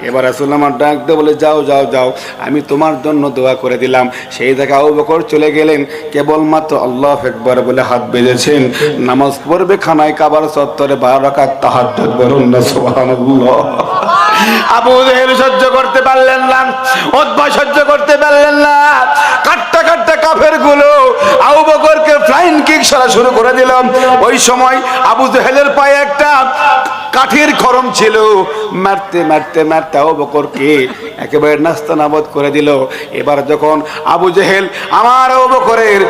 এবার রাসূল আমার ডাক দিয়ে বলে, যাও যাও যাও, আমি তোমার জন্য দোয়া করে দিলাম। সেই থেকে আবু বকর চলে গেলেন, কেবলমাত্র আল্লাহু আকবার বলে হাত বেঁধেছেন, নামাজ পড়বে খানায় কাবার চত্বরে 12 রাকাত তাহাজ্জুদ, বলুন না সুবহানাল্লাহ। আবু জেহেল সহ্য করতে পারলেন না, উতবা সহ্য করতে পারলেন না, কাট্টা কাট্টা কাফের গুলো আবু বকরকে ফ্লাইং কিক করা শুরু করে দিলাম। ওই সময় আবু জেহেলের পায়ে একটা কাঠের খড়ম ছিল, মারতে মারতে মারতে আবু বকরকে একেবারে নাস্তানাবুদ করে দিল। এবার যখন আবু জেহেল আমার আবু বকরের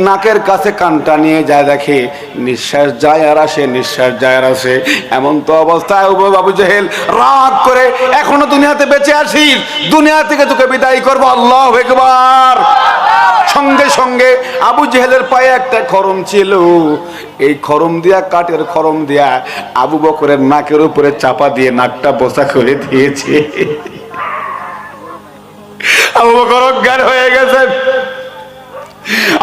নাকের কাছে কানটা নিয়ে যায়, দেখে নিঃশ্বাস যায় আর আসে, নিঃশ্বাস যায় আর আসে। এমন তো অবস্থায় আবু জেহেল রাগ করে, এখনো দুনিয়াতে বেঁচে আসিস, দুনিয়া থেকে তোকে বিদায় করবো, আল্লাহু আকবার। সঙ্গে সঙ্গে আবু জেহেলের পায়ে একটা খড়ম ছিল, এই খড়ম দিয়া, কাঠের খড়ম দিয়া আবু বকরের নাকের উপরে চাপা দিয়ে নাকটা বোসা করে দিয়েছে। আবু বকর অজ্ঞান হয়ে গেছে,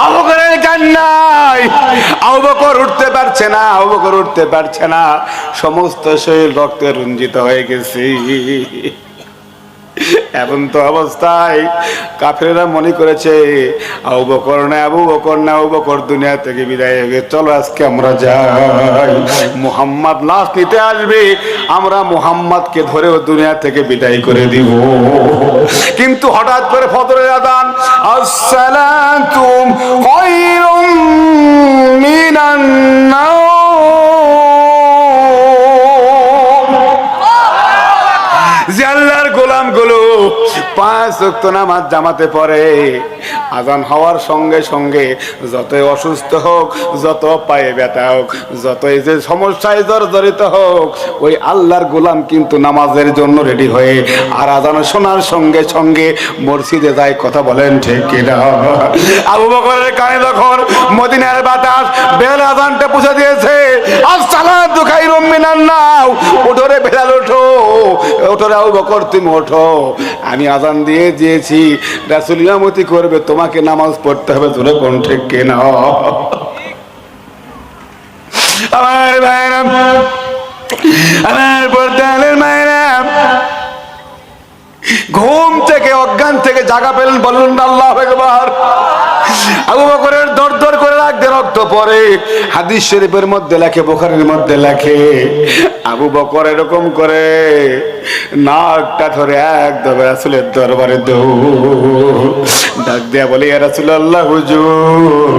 আবু বকরের জ্ঞান নাই, আবু বকর উঠতে পারছে না, আবু বকর উঠতে পারছে না, সমস্ত শরীর রক্তে রঞ্জিত হয়ে গেছে। এমন তো অবস্থায় কাফেররা মনে করেছে আবু বকর না, আবু বকর না, আবু বকর দুনিয়া থেকে বিদায় হয়ে গেছে, চলো আজকে আমরা যাই, মুহাম্মদ লাশ নিতে আসবে, আমরা মুহাম্মদকে ধরেও দুনিয়া থেকে বিদায় করে দিব। কিন্তু হঠাৎ করে ফজরের আযান, আসসালাতু খায়রুম মিনান নাওম, যে আল্লাহর গোলাম গুলো 5 ওয়াক্ত নামাজ জামাতে পড়ে, আযান হওয়ার সঙ্গে সঙ্গে যতই অসুস্থ হোক, যত পায়ে ব্যথা হোক, যতই যে সমস্যায় জর্জরিত হোক, ওই আল্লাহর গোলাম কিন্তু নামাজের জন্য রেডি হয়ে আর আযান শোনার সঙ্গে সঙ্গে মসজিদে যায়। কথা বলেন ঠিক কিনা? আবু বকরের কানে যখন মদিনার বাতাস বেলাল আযানটা পৌঁছে দিয়েছে, আসসালাতু খায়রুম মিনান নাওম, ওঠো রে বেলাল, ওঠো, ওঠো রে আবু বকর, তুমি ওঠো, আমি আযান দিয়ে দিয়েছি, রাসূল ইমামতি করবে, তোমাকে নামাজ পড়তে হবে, জোরে কোন ঠিক কিনা? আমার ভাইরা, আমার পর্দার মায়েরা, ঘুম থেকে অজ্ঞান থেকে জাগা পেলেন, বলুন আল্লাহু আকবার। আবু বকরের দর দর করে রাখতে রক্ত পড়ে, হাদিস শরীফের মধ্যে লেখে, বুখারীর মধ্যে লেখে, আবু বকর এরকম করে নাকটা ধরে একদম রাসূলের দরবারে ডাক দেয়া বলে, ইয়া রাসূলুল্লাহ, হুজুর,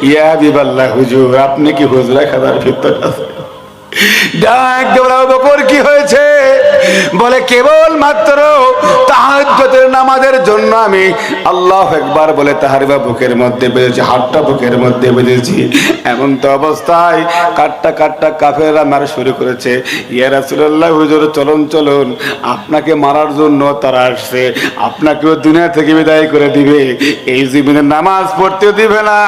ইয়া হাবিবাল্লাহ, হুজুর, আপনি কি হুজরা খানার ভিতর আছেন? ডাক দেওয়া, আবু বকর কি হয়েছে? বলে, কেবল মাত্র তাহাজ্জুদের নামাজের জন্য আমি আল্লাহু আকবার বলে তাহারিবা বুকের মধ্যে বেঁধেছি, হাতটা বুকের মধ্যে বেঁধেছি। এমন তো অবস্থায় কাট্টা কাট্টা কাফেররা মারা শুরু করেছে। ইয়া রাসূলুল্লাহ, হুজুর, চলুন চলুন, আপনাকে মারার জন্য তারা আসছে, আপনাকেও দুনিয়া থেকে বিদায় করে দিবে, এই জীবনে নামাজ পড়তে দিবে না,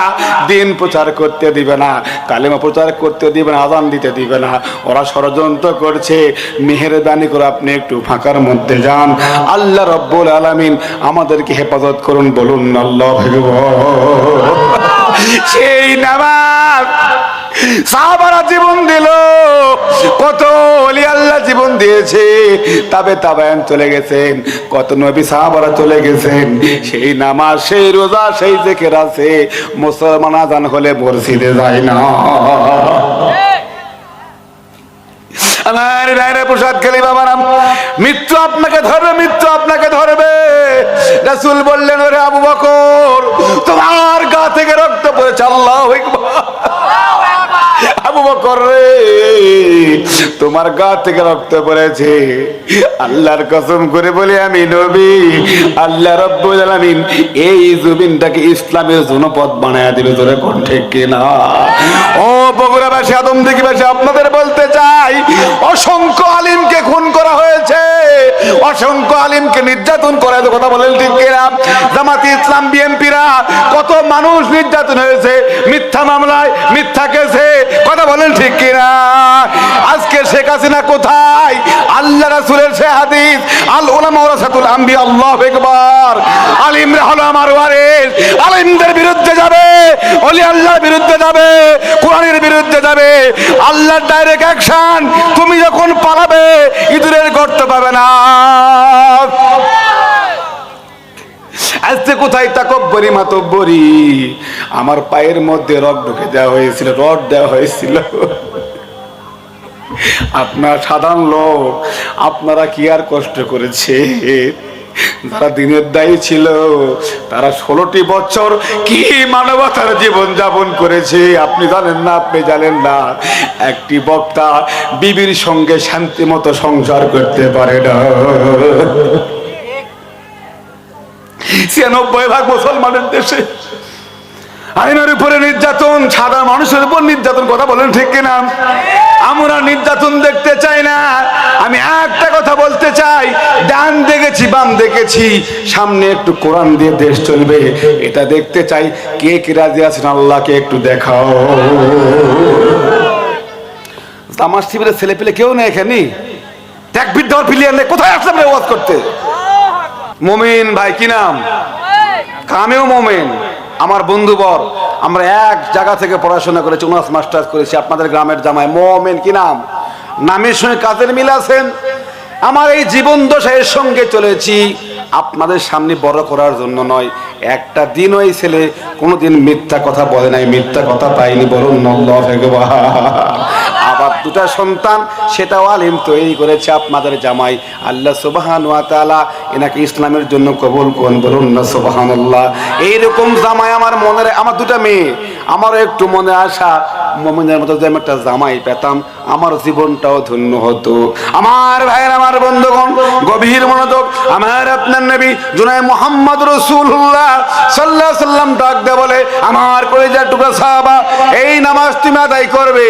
দিন প্রচার করতে দিবে না, কালেমা প্রচার করতে দিবে না, আযান দিতে দিবে না, ওরা ষড়যন্ত্র করছে, মেহেরবানি করে আপনি একটু ফাঁকার মধ্যে যান, আল্লাহ রাব্বুল আলামিন আমাদেরকে হেফাজত করুন, বলুন আল্লাহু আকবার। সেই নামাজ সাহাবারা জীবন দিল, কত ওলি আল্লাহ জীবন দিয়েছে, তবে তাবায়ান চলে গেছেন, কত নবী সাহাবারা চলে গেছেন, সেই নামাজ, সেই রোজা, সেই জিকির আছে, মুসলমান আযান হলে মসজিদে যায় না। আমার ভাইরা, প্রসাদ খেলি বাবারা, মৃত্যু আপনাকে ধরবে, মৃত্যু আপনাকে ধরবে। রাসূল বললেন, ওরে আবু বকর, তোমার গা থেকে রক্ত পড়েছে, আল্লাহু আকবার। আবু বকর রে, তোমার গা থেকে রক্ত পড়েছে, আল্লাহর কসম করে বলি আমি নবী, আল্লাহ রাব্বুল আলামিন এই জমিনটাকে ইসলামের জনপদ বানায়া দিবে, জোরে কোন ঠিক কিনা? ও বগুড়াবাসী, আদমদীঘিবাসী, আপনাদের বলতে চাই, অসংখ্য আলিমকে খুন করা হয়েছে, অসংখ্য আলিমকে নির্যাতন করা হয়েছে, কথা বলেন ঠিক কিনা? জামাতে ইসলাম, বিএনপিরা, কত মানুষ নির্যাতন হয়েছে মিথ্যা মামলায়, মিথ্যা কেসে, কথা বলেন ঠিক কিনা? আজকে শেখ হাসিনা কোথায়? আল্লাহ রাসূলের সে হাদিস, আল উলামা ওয়ারাসাতুল আম্বিয়া, আল্লাহু আকবার। আলিমরা হলো আমার ওয়ারিস, আলিমদের বিরুদ্ধে যাবে, ওলি আল্লাহর বিরুদ্ধে যাবে, কোরআনের বিরুদ্ধে যাবে, আল্লাহর ডাইরেক্ট অ্যাকশন। তুমি যখন পালাবে, ইঁদুরের গর্ত পাবে না। কোথায় তাকব্বরি মাতব্বরি, আমার পায়ের মধ্যে রড ঢুকে দেওয়া হয়েছিল, রড দেওয়া হয়েছিল। আপনার সাধারণ লোক, আপনারা কি আর কষ্ট করেছে? যারা দিনের দায়ী ছিল তারা 16টি বছর কি মানবতার জীবন যাপন করেছে আপনি জানেন না, আপনি জানেন না। একটি বক্তা বিবির সঙ্গে শান্তি মতো সংসার করতে পারে না। 96% মুসলমানের দেশে আইনের উপরে নির্যাতন, সাধারণ মানুষের উপর নির্যাতন, কথা বলেন ঠিক কিনা? আমরা নির্যাতন দেখতে চাই না। আমি একটা কথা বলতে চাই, ডান দেখেছি বাম দেখেছি, সামনে একটু কোরআন দিয়ে দেশ চলবে এটা দেখতে চাই। কে কে রাজি আছেন আল্লাহকে একটু দেখাও। আমার শিবিরের ছেলে পেলে কেউ নেই এখানে, তাকবীর দেওয়ার প্লেয়ার নেই। কোথায় আসলাম ওয়াজ করতে? মোমিন ভাই, কি নাম? আমিও মোমিন, আমার বন্ধুবর, আমরা এক জায়গা থেকে পড়াশোনা করেছি, অনার্স মাস্টার্স করেছি আপনাদের গ্রামের জামাই মোমেন। কি নাম? নামের সঙ্গে কাজের মিল আছেন। আমার এই জীবন দশার সঙ্গে চলেছি আপনাদের সামনে বড় করার জন্য নয়। একটা দিন ওই ছেলে কোনোদিন মিথ্যা কথা বলে নাই, মিথ্যা কথা পাইনি, বলুন আল্লাহু আকবার। আবার দুটা সন্তান, সেটাও আলিম তৈরি করেছে আপনাদের জামাই। আল্লাহ সুবহানাহু ওয়া তাআলা এনাকে ইসলামের জন্য কবুল করুন, বলুন না সুবহানাল্লাহ। এইরকম জামাই আমার মনের, আমার দুটা মেয়ে, আমারও একটু মনে আশা মুমিনের মতো যে আমি একটা জামাই পেতাম আমার জীবনটাও ধন্য হতো। আমার ভাইয়ের, আমার বন্ধুগণ, গভীর মনোযোগ। আমার আপনার নবী জনাব মুহাম্মদ রাসূলুল্লাহ সাল্লাল্লাহু আলাইহি সাল্লাম ডাক দিয়ে বলে, আমার কলিজার টুকরা সাহাবা, এই নামাজ তুমি আদায় করবে,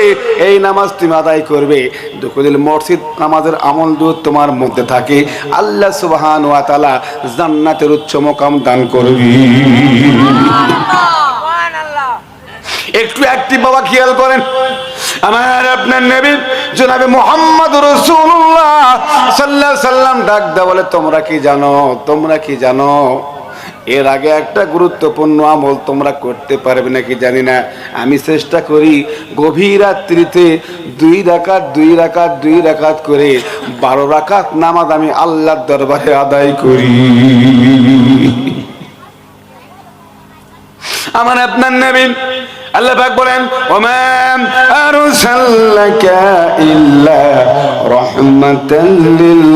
এই নামাজ তুমি আদায় করবে। দুখুল মসজিদ নামাজের আমল যদি তোমার মধ্যে থাকে আল্লাহ সুবহানাহু ওয়া তাআলা জান্নাতের উচ্চ মাকাম দান করবে। একটু অ্যাক্টিভ বাবা, খেয়াল করেন। আমার আপনার নবী জনাবে মুহাম্মদ রাসূলুল্লাহ সাল্লাল্লাহু আলাইহি সাল্লাম ডাক দেয়া বলে, তোমরা কি জানো, তোমরা কি জানো এর আগে একটা গুরুত্বপূর্ণ আমল তোমরা করতে পারবে নাকি জানি না, আমি চেষ্টা করি গভীর রাত্রিতে 2 রাকাত 2 রাকাত 2 রাকাত করে 12 রাকাত নামাজ আমি আল্লাহর দরবারে আদায় করি। আমার আপনার নবী আল্লাহ পাক বলেন, ওমা আরসালনাকা ইল্লা রাহমাতাল লিল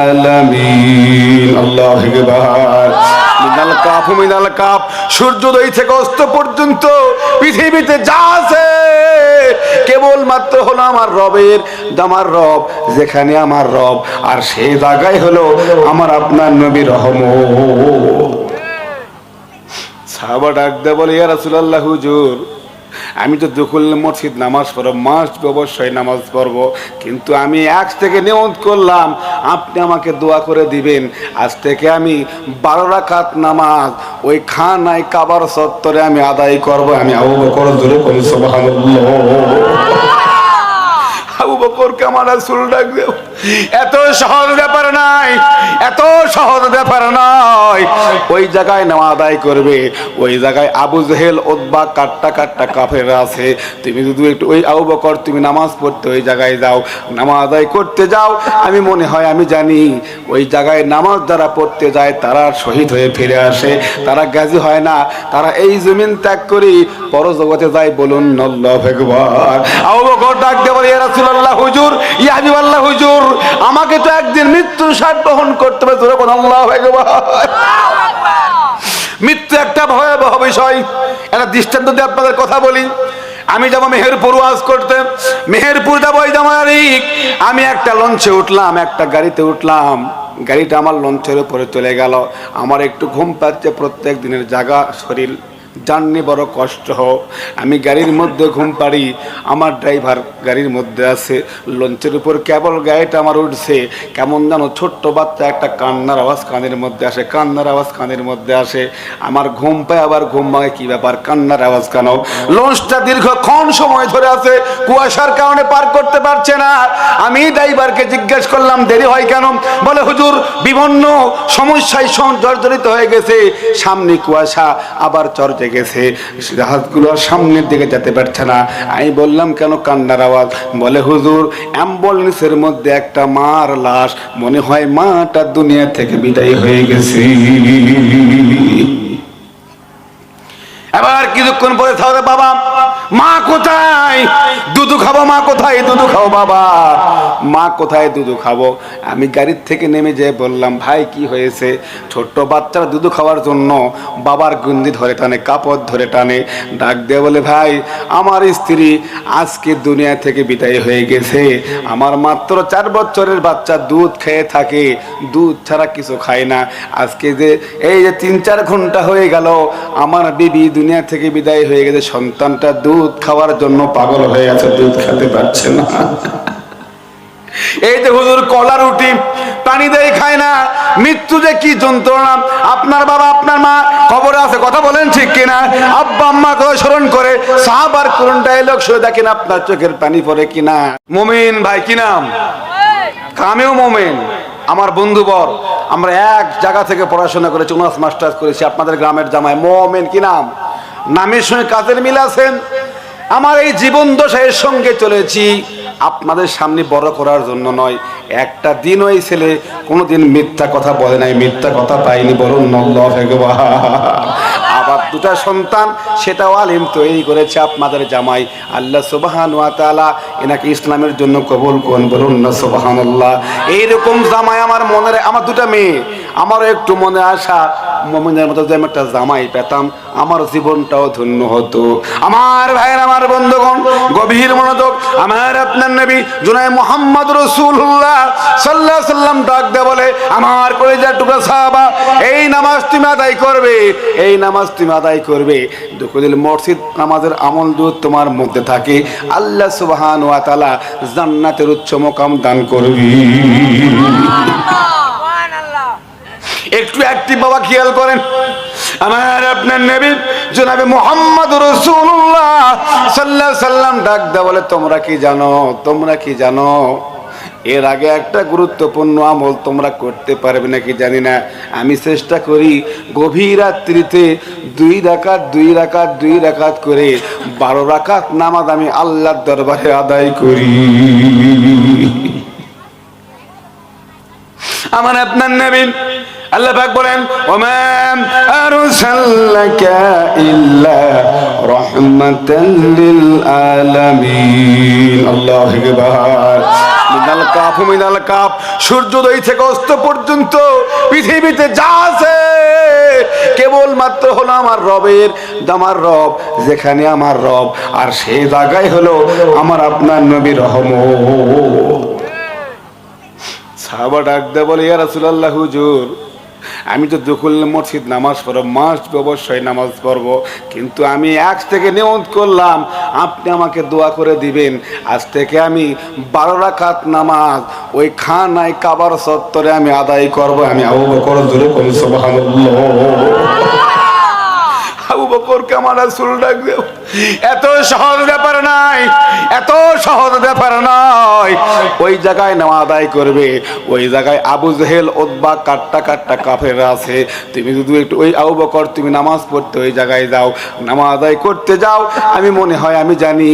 আলামিন। আল্লাহু আকবার। মিনাল কাফ মিনাল কাফ, সূর্যোদয় থেকে অস্ত পর্যন্ত পৃথিবীতে যা আছে কেবল মাত্র হলো আমার রবের, আমার রব, যেখানে আমার রব, আর সেই জায়গায় হলো আমার আপনার নবীর রহমত। সাহাবা ডাক দেয়া বলে, ইয়া রাসূলুল্লাহ হুজুর, আমি তো দুখুল মসজিদ নামাজ পড়ব, মাস অবশ্যই নামাজ পড়ব, কিন্তু আমি আজ থেকে নিয়ত করলাম আপনি আমাকে দোয়া করে দিবেন, আজ থেকে আমি 12 রাকাত নামাজ ওই খানায় কাবার চত্বরে আমি আদায় করব। আমি আবু বকর জোরে বলি সুবহানাল্লাহ। আবু বকরকে আমার রাসূল ডাক দেও, এত সহজ ব্যাপার নাই, এত সহজ ব্যাপার নয়। ওই জায়গায় নামাজ আদায় করবে, ওই জায়গায় আবু জেহেল উতবা কাট্টা কাট্টা কাফেররা আছে। তুমি যদি একটু ওই আবু বকর তুমি নামাজ পড়তে ওই জায়গায় যাও, নামাজ আদায় করতে যাও, আমি মনে হয় আমি জানি ওই জায়গায় নামাজ যারা পড়তে যায় তারা শহীদ হয়ে ফিরে আসে, তারা গাজী হয় না, তারা এই জমিন ত্যাগ করে পরজগতে যায়। বলুন আল্লাহু আকবার। আবু বকর ডাক দিয়ে বলে, ইয়া রাসূলুল্লাহ হুজুর, ইয়া হাবিবাল্লাহ হুজুর, আমাকে তো একদিন মৃত্যুর স্বাদ বহন করতে হবে। জোরে বলুন আল্লাহু আকবার। মৃত্যু একটা ভয়াবহ বিষয়। একটা দৃষ্টান্ত দিয়ে আপনাদের কথা বলি। আমি যাবো মেহেরপুর ওয়াজ করতে, মেহেরপুর যাবো এই জামারিক, আমি একটা লঞ্চে উঠলাম, একটা গাড়িতে উঠলাম, গাড়িটা আমার লঞ্চের উপরে চলে গেল। আমার একটু ঘুম পাচ্ছে, প্রত্যেক দিনের জাগা শরীর, জার্নি বড় কষ্ট হোক, আমি গাড়ির মধ্যে ঘুম পাড়ি, আমার ড্রাইভার গাড়ির মধ্যে আছে, লঞ্চের উপর কেবল গাড়িটা আমার উঠছে, কেমন যেন ছোট্ট বাচ্চা একটা কান্নার আওয়াজ কানের মধ্যে আসে, কান্নার আওয়াজ কানের মধ্যে আসে। আমার ঘুম পায়, আবার ঘুম ভাঙে, কি ব্যাপার, কান্নার আওয়াজ কেন? লঞ্চটা দীর্ঘক্ষণ সময় ধরে আছে, কুয়াশার কারণে পার করতে পারছে না। আমি ড্রাইভারকে জিজ্ঞেস করলাম দেরি হয় কেন? বলে হুজুর বিভিন্ন সমস্যায় জর্জরিত হয়ে গেছে, সামনে কুয়াশা, আবার চর্চে গেছে, জাহাজগুলো সামনের দিকে যেতে পারছে না। আমি বললাম কেন কান্নার আওয়াজ? বলে হুজুর অ্যাম্বুলেন্সের মধ্যে একটা মার লাশ, মনে হয় মাটা দুনিয়া থেকে বিদায় হয়ে গেছে। এবার কিছুক্ষণ পরে তাহলে বাবা মা কোথায়, দুধু খাবো, মা কোথায়, দুধু খাবো, বাবা মা কোথায়, দুধু খাবো। আমি গাড়ির থেকে নেমে যেয়ে বললাম, ভাই কি হয়েছে? ছোট্ট বাচ্চারা দুধু খাওয়ার জন্য বাবার গন্ডি ধরে টানে, কাপড় ধরে টানে। ডাক দিয়ে বলে, ভাই আমার স্ত্রী আজকে দুনিয়া থেকে বিদায় হয়ে গেছে। আমার মাত্র 4 বছরের বাচ্চা দুধ খেয়ে থাকে, দুধ ছাড়া কিছু খায় না। আজকে যে এই যে 3-4 ঘন্টা হয়ে গেল আমার বিবি দুনিয়া থেকে বিদায় হয়ে গেছে, সন্তানটা দুধ খাওয়ার জন্য পাগল হয়ে আছে, দুধ খেতে পারছে না। এই যে হুজুর কলা রুটি পানি দেয় খায় না, মৃত্যু যে কি যন্ত্রণা। আপনার বাবা আপনার মা খবরে আছে, কথা বলেন ঠিক কিনা? আব্বা আম্মা করে স্মরণ করে সাহাবার কোন ডায়লগ শুনে দেখেন আপনার চোখের পানি পড়ে কিনা। মুমিন ভাই কি নাম? আমিও মুমিন, আমার বন্ধুবর আমরা এক জায়গা থেকে পড়াশোনা করেছি, অনার্স মাস্টার্স করেছি আপনাদের গ্রামের জামাই। মুমিন কি নাম? নামের সঙ্গে কাজের মিল আছেন। আমার এই জীবন দশার সঙ্গে চলেছি আপনাদের সামনে বড় করার জন্য নয়। একটা দিন ওই ছেলে কোনোদিন মিথ্যা কথা বলে নাই, মিথ্যা কথা পাইনি, বলুন আল্লাহু আকবার। আবার 2টা সন্তান, সেটাও আলিম তৈরি করেছে আপনাদের জামাই। আল্লাহ সুবহানাহু ওয়া তাআলা এনাকে ইসলামের জন্য কবুল করুন, বলুন না সুবহানাল্লাহ। এইরকম জামাই আমার মনে, আমার 2টা মেয়ে, আমারও একটু মনে আশা মুমিনের মতো যে একটা জামাই পেতাম আমার জীবনটাও ধন্য হতো। আমার ভাইয়ের, আমার বন্ধুগণ গভীর মনোযোগ। আমার আপনার নবী জনাবে মুহাম্মদ রাসূলুল্লাহ সাল্লাল্লাহু আলাইহি সাল্লাম ডাক দিয়ে বলে, আমার কলিজার টুকরা সাহাবা, এই নামাজ তুমি আদায় করবে, এই নামাজ তুমি আদায় করবে। দুকুল মসজিদ নামাজের আমল যদি তোমার মধ্যে থাকে, আল্লাহ সুবহানাহু ওয়া তাআলা জান্নাতের উচ্চ মাকাম দান করবে। একটু অ্যাক্টিভ বাবা, খেয়াল করেন। আমার আপনার নবী জনাবে মুহাম্মদ রাসূলুল্লাহ সাল্লাল্লাহু আলাইহি সাল্লাম ডাক দেয়া বলে, তোমরা কি জানো, তোমরা কি জানো এর আগে একটা গুরুত্বপূর্ণ আমল তোমরা করতে পারবে নাকি জানি না। আমি চেষ্টা করি গভীর রাত্রিতে 2 রাকাত 2 রাকাত 2 রাকাত করে 12 রাকাত নামাজ আমি আল্লাহর দরবারে আদায় করি। আমার আপনার নবী আল্লাহ পাক বলেন, ওমা আরসালনাকা ইল্লা রাহমাতাল লিল আলামিন। আল্লাহু আকবার। মিনাল কাফ সূর্যোদয় থেকে অস্ত পর্যন্ত পৃথিবীতে যা আছে কেবল মাত্র হলো আমার রবের, আমার রব, যেখানে আমার রব, আর সেই জায়গায় হলো আমার আপনার নবীর রহমত। সাহাবা ডাক দেয়া বলে, ইয়া রাসূলুল্লাহ হুজুর, আমি তো দুকুল মসজিদ নামাজ পড়ব, মাস অবশ্যই নামাজ পড়ব, কিন্তু আমি আজ থেকে নিয়ত করলাম আপনি আমাকে দোয়া করে দিবেন, আজ থেকে আমি 12 রাকাত নামাজ ওই খানায় কাবার চত্বরে আমি আদায় করব। আমি আবু বকর জোরে বলি সুবহানাল্লাহ। আবু বকরকে আমার রাসূল ডাক দেও, এত সহজ ব্যাপার নাই, এত সহজ ব্যাপার নয়। ওই জায়গায় নামাজ আদায় করবে, ওই জায়গায় আবু জেহেল, উতবা, কাট্টা কাট্টা কাফেররা আছে। তুমি যদি একটু ওই আবু বকর তুমি নামাজ পড়তে ওই জায়গায় যাও, নামাজ আদায় করতে যাও, আমি মনে হয় আমি জানি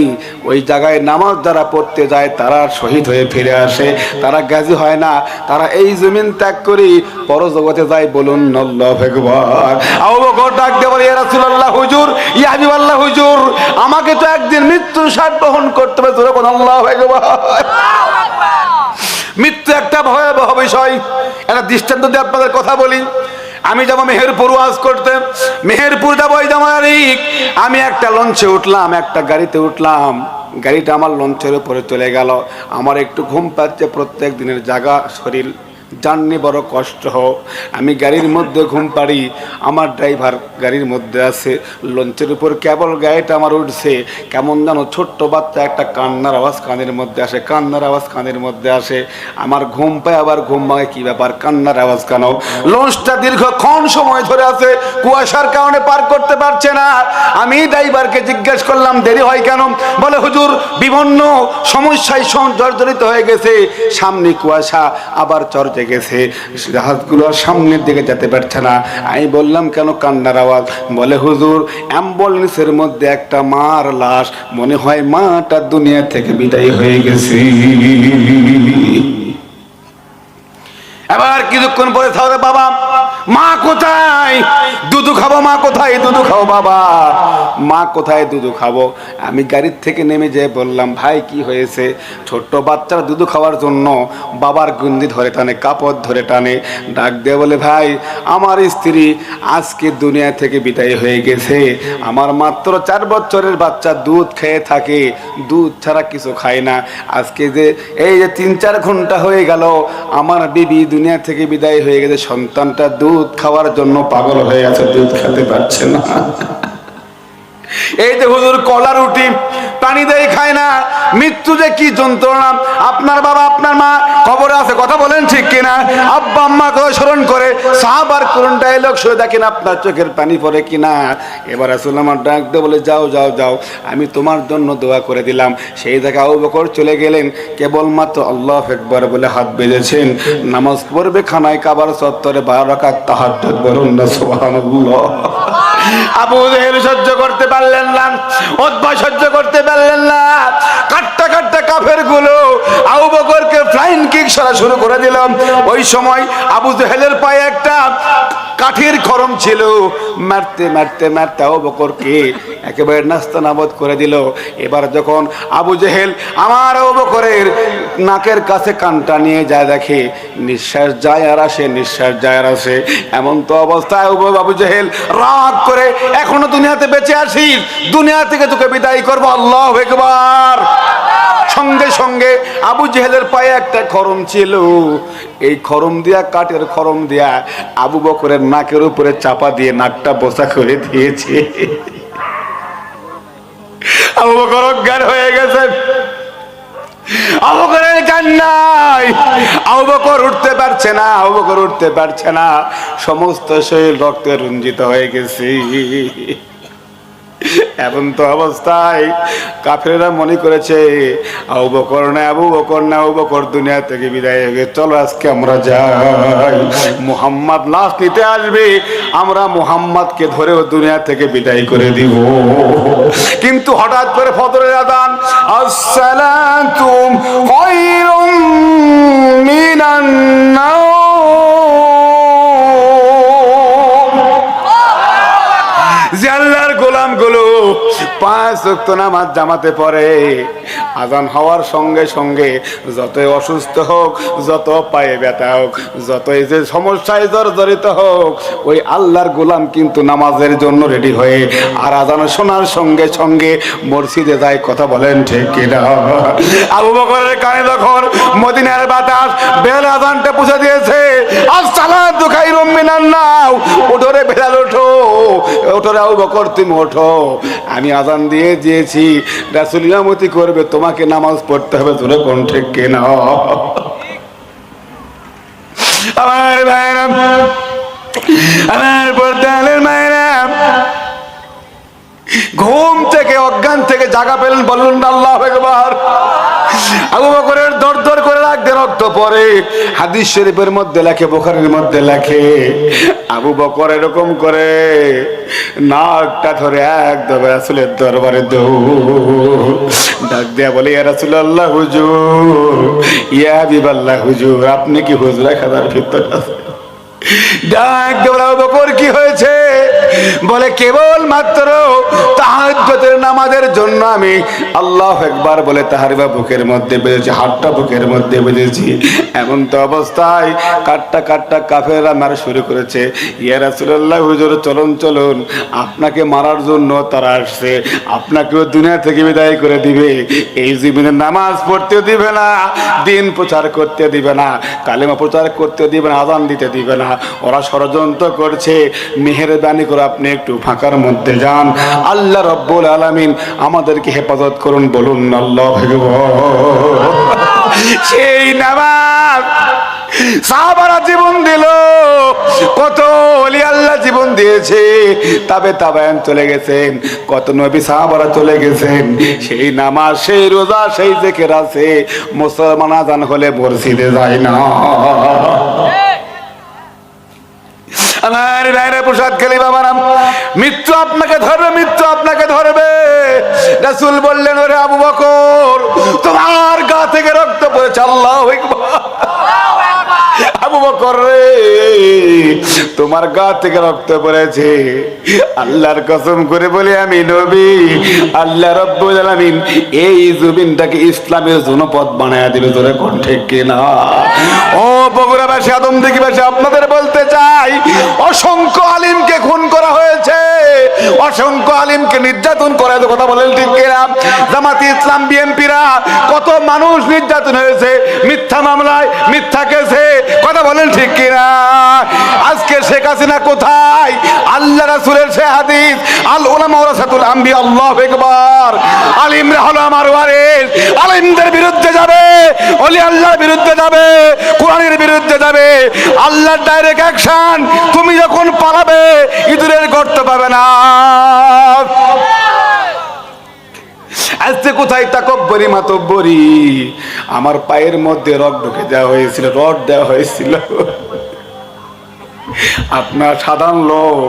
ওই জায়গায় নামাজ যারা পড়তে যায় তারা শহীদ হয়ে ফিরে আসে, তারা গাজী হয় না, তারা এই জমিন ত্যাগ করে পরজগতে যায়। বলুন আল্লাহু আকবার। আবু বকর ডাক দিয়ে বলে, ইয়া রাসূলুল্লাহ হুজুর, ইয়া হাবিবাল্লাহ হুজুর, আমাকে তো একদিন মৃত্যুর স্বাদ বহন করতে হবে। যখন আল্লাহু আকবার। মৃত্যু একটা ভয়াবহ বিষয়। একটা দৃষ্টান্ত দিয়ে আপনাদের কথা বলি। আমি যাবো মেহেরপুর ওয়াজ করতে, মেহেরপুর যাবো এই জামারিক, আমি একটা লঞ্চে উঠলাম, একটা গাড়িতে উঠলাম, গাড়িটা আমার লঞ্চের উপরে চলে গেল। আমার একটু ঘুম পাচ্ছে, প্রত্যেক দিনের জাগা শরীর, জার্নি বড় কষ্ট হোক, আমি গাড়ির মধ্যে ঘুম পাড়ি, আমার ড্রাইভার গাড়ির মধ্যে আছে, লঞ্চের উপর কেবল গাড়িটা আমার উঠছে, কেমন যেন ছোট্ট বাচ্চা একটা কান্নার আওয়াজ কানের মধ্যে আসে, কান্নার আওয়াজ কানের মধ্যে আসে। আমার ঘুম পায়, আবার ঘুম ভাঙে, কি ব্যাপার, কান্নার আওয়াজ কেন? লঞ্চটা দীর্ঘক্ষণ সময় ধরে আছে, কুয়াশার কারণে পার করতে পারছে না। আমি ড্রাইভারকে জিজ্ঞেস করলাম দেরি হয় কেন? বলে হুজুর বিভিন্ন সমস্যায় জর্জরিত হয়ে গেছে, সামনে কুয়াশা, আবার চর্চা গেছে, জাহাজগুলো সামনের দিকে যেতে পারছে না। আমি বললাম কেন কান্নার আওয়াজ? বলে হুজুর অ্যাম্বুলেন্সের মধ্যে একটা মার লাশ, মনে হয় মাটা দুনিয়া থেকে বিদায় হয়ে গেছে। এবার কিছুক্ষণ পরে তাহলে বাবা মা কোথায়, নাই, দুধু খাবো মা কোথায়, দুধু খাবো বাবা, মা কোথায় দুধু খাবো। আমি গাড়ির থেকে নেমে যেয়ে বললাম ভাই কি হয়েছে? ছোট্ট বাচ্চারা দুধু খাওয়ার জন্য বাবার গুন্দি ধরে টানে, কাপড় ধরে টানে। ডাক দিয়ে বলে ভাই আমার স্ত্রী আজকে দুনিয়া থেকে বিদায় হয়ে গেছে, আমার মাত্র 4 বছরের বাচ্চা দুধ খেয়ে থাকে, দুধ ছাড়া কিছু খায় না। আজকে যে এই যে 3-4 ঘন্টা হয়ে গেল আমার বিবি দুনিয়া থেকে বিদায় হয়ে গেছে, সন্তানটা দুধ খাওয়ার জন্য পাগল হয়ে আছে, দুধ খেতে পারছে না। এই যে হুজুর কলা রুটি পানি দেয় খায় না, মৃত্যু যে কি যন্ত্রণা। আপনার বাবা আপনার মা খবরে আছে, কথা বলেন ঠিক কিনা? আব্বা আম্মা করে স্মরণ করে সাহাবার কোন ডায়লগ শুনে দেখেন আপনার চোখের পানি পড়ে কিনা। এবার রাসূল আমার ডাক দিয়ে বলে যাও যাও যাও, আমি তোমার জন্য দোয়া করে দিলাম। সেই থেকে আবু বকর চলে গেলেন, কেবলমাত্র আল্লাহু আকবার বলে হাত বেঁধেছেন, নামাজ পড়বে খানায় কাবার চত্বরে 12 রাকাত তাহাজ্জুদ, বলুন না সুবহানাল্লাহ। আবু জেহেল সহ্য করতে পারলেন না, উতবা সহ্য করতে পারলেন না, কাট্টা কাট্টা কাফের গুলো আবু বকরকে ফ্লাইং কিক করা শুরু করে দিলাম। ওই সময় আবু জেহেলের পায়ে একটা কাঠের খড়ম ছিল, মারতে মারতে মারতে আবু বকরকে একেবারে নাস্তানাবুদ করে দিল। এবার যখন আবু জেহেল আমার আবু বকরের নাকের কাছে কানটা নিয়ে যায়, দেখে নিঃশ্বাস যায় আর আসে, নিঃশ্বাস যায় আর আসে। এমন তো অবস্থায় আবু জেহেল রাগ করে, এখনো দুনিয়াতে বেঁচে আছিস, দুনিয়া থেকে তোকে বিদায় করবো, আল্লাহু আকবার। সঙ্গে সঙ্গে আবু জেহেলের পায়ে একটা খড়ম ছিল, এই খড়ম দিয়া, কাঠের খড়ম দিয়া আবু বকরের নাকের উপরে চাপা দিয়ে নাকটা বোসা করে দিয়েছে। আবু বকর অজ্ঞান হয়ে গেছে, আবু বকরের কান্নায় আবু বকর উঠতে পারছে না, আবু বকর উঠতে পারছে না, সমস্ত শরীর রক্তে রঞ্জিত হয়ে গেছে। এমন তো অবস্থায় কাফেররা মনে করেছে আবু বকর না, আবু বকর না, আবু বকর দুনিয়া থেকে বিদায় হয়ে গেছে, চলো আজকে আমরা যাই, মুহাম্মদ লাশ নিতে আসবে, আমরা মুহাম্মদকে ধরেও দুনিয়া থেকে বিদায় করে দিব। কিন্তু হঠাৎ করে ফজরের আযান, আসসালাতু খায়রুম মিনান নাওম, যে আল্লাহর গোলাম গুলো 5 ওয়াক্ত নামাজ জামাতে পড়ে, আযান হওয়ার সঙ্গে সঙ্গে যতই অসুস্থ হোক, যত পায়ে ব্যথা হোক, যতই যে সমস্যায় জর্জরিত হোক, ওই আল্লাহর গোলাম কিন্তু নামাজের জন্য রেডি হয়ে আর আযান শোনার সঙ্গে সঙ্গে মসজিদে যায়। কথা বলেন ঠিক কিনা? আবু বকরের কানে যখন মদিনার বাতাস বেলাল আযানটা পৌঁছে দিয়েছে, আসসালাতু খায়রুম মিনান নাওম, ওঠো রে বেলাল, ওঠো ওঠো রে আবু বকর তুমি ওঠো, আমি আযান দিয়ে দিয়েছি, রাসূল ইমামতি করবে, তোমাকে নামাজ পড়তে হবে, জোরে কোন ঠিক কিনা? আমার ভাইরা, আমার পর্দালের মায়েরা, ঘুম থেকে অজ্ঞান থেকে জাগা পেলেন, বলুন আল্লাহু আকবার। আবু বকরের দরদর করে রাখতে রক্ত পড়ে, হাদিস শরীফের মধ্যে লেখে, বুখারীর মধ্যে লেখে, আবু বকর এরকম করে নাকটা ধরে একদম রাসূলের দরবারে ডাক দেয়া বলে, ইয়া রাসূলুল্লাহ হুজুর, ইয়া হাবিবাল্লাহ হুজুর, আপনি কি হুজরা খানার ভিতর আছেন? ডাক দেওয়া আবু বকর কি হয়েছে? বলে কেবল মাত্র তাহাজ্জুদের নামাজের জন্য আমি আল্লাহু আকবার বলে তাহারিবা বুকের মধ্যে বেঁধেছি, হাতটা বুকের মধ্যে বেঁধেছি। এমন তো অবস্থায় কাট্টা কাট্টা কাফেররা মারা শুরু করেছে। ইয়া রাসূলুল্লাহ হুজুর, চলুন চলুন, আপনাকে মারার জন্য তারা আসছে, আপনাকেও দুনিয়া থেকে বিদায় করে দিবে, এই জীবনে নামাজ পড়তে দিবে না, দিন প্রচার করতে দিবে না, কালেমা প্রচার করতে দিবে না, আযান দিতে দিবে না, ওরা ষড়যন্ত্র করছে। মেহেরবানি করে আপনি একটু ফাঁকার মধ্যে যান, আল্লাহ রাব্বুল আলামিন আমাদেরকে হেফাজত করুন, বলুন আল্লাহু আকবার। সেই নামাজ সাহাবারা জীবন দিল, কত ওলি আল্লাহ জীবন দিয়েছে, তবে তাবায়ান চলে গেছেন, কত নবী সাহাবারা চলে গেছেন। সেই নামাজ, সেই রোজা, সেই জিকির আছে, মুসলমান আযান হলে মসজিদে যায় না। আমার ভাইরা প্রসাদ খেলি বাবারাম, মৃত্যু আপনাকে ধরবে, মৃত্যু আপনাকে ধরবে। রাসূল বললেন, ওরে আবু বকর, তোমার গা থেকে রক্ত পড়েছে, আল্লাহু আকবার। আবু বকর রে, তোমার গা থেকে রক্ত পড়েছে। আল্লাহর কসম করে বলি আমি নবী, আল্লাহ রাব্বুল আলামিন এই জমিনটাকে ইসলামের জনপদ বানায়া দিল। তোরা কোন ঠিক কিনা? ও বগুড়াবাসী, আদমদীঘিবাসী, আপনাদের বলতে চাই, অসংখ্য আলিমকে খুন করা হয়েছে, অসংখ্য আলিমকে নির্যাতন করা হয়েছে। কথা বলেন ঠিক কিনা? জামাতে ইসলাম, বিএনপিরা কত মানুষ নির্যাতন হয়েছে মিথ্যা মামলায়, মিথ্যা কেসে। কথা বলেন ঠিক কিনা? আজকে শেখ হাসিনা কোথায়? আল্লাহ রাসূলের সে হাদিস, আল উলামা ওয়ারাসাতুল আম্বিয়া, আল্লাহু আকবার। আলিমরা হলো আমার ওয়ারিস। আলিমদের বিরুদ্ধে যাবে, ওলি আল্লাহর বিরুদ্ধে যাবে, কোরআনের বিরুদ্ধে যাবে, আল্লাহর ডাইরেক্ট অ্যাকশন। তুমি যখন পালাবে ইঁদুরের গর্ত পাবে না। আজকে কোথায় তাকব্বরি মাতব্বরি? আমার পায়ের মধ্যে রড ঢুকে দেওয়া হয়েছিল, রড দেওয়া হয়েছিল। আপনার সাধারণ লোক,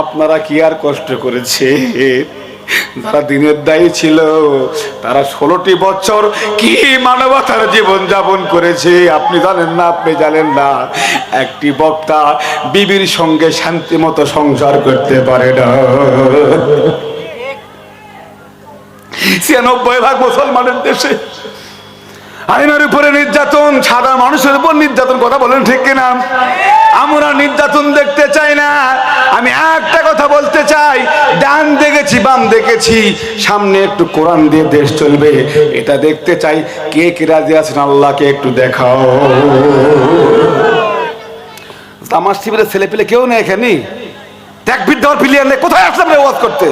আপনারা কি আর কষ্ট করেছে? যারা দিনের দায়ী ছিল তারা 16টি বছর কি মানবতার জীবন যাপন করেছে আপনি জানেন না? আপনি জানেন না? একটি বক্তা বিবির সঙ্গে শান্তি মতো সংসার করতে পারে না। 96% মুসলমানের দেশে আইনের উপরে নির্যাতন, সাধারণ মানুষের উপর নির্যাতন। কথা বলেন ঠিক কিনা? আমরা নির্যাতন দেখতে চাই না। আমি একটা কথা বলতে চাই, ডান দেখেছি, বাম দেখেছি, সামনে একটু কোরআন দিয়ে দেশ চলবে, এটা দেখতে চাই। কে কে রাজি আছেন আল্লাহকে একটু দেখাও। আমার শিবিরের ছেলে পেলে কেউ নেই এখানে, তাকবীর দেওয়ার প্লেয়ার নেই। কোথায় আসলাম রে ওয়াজ করতে?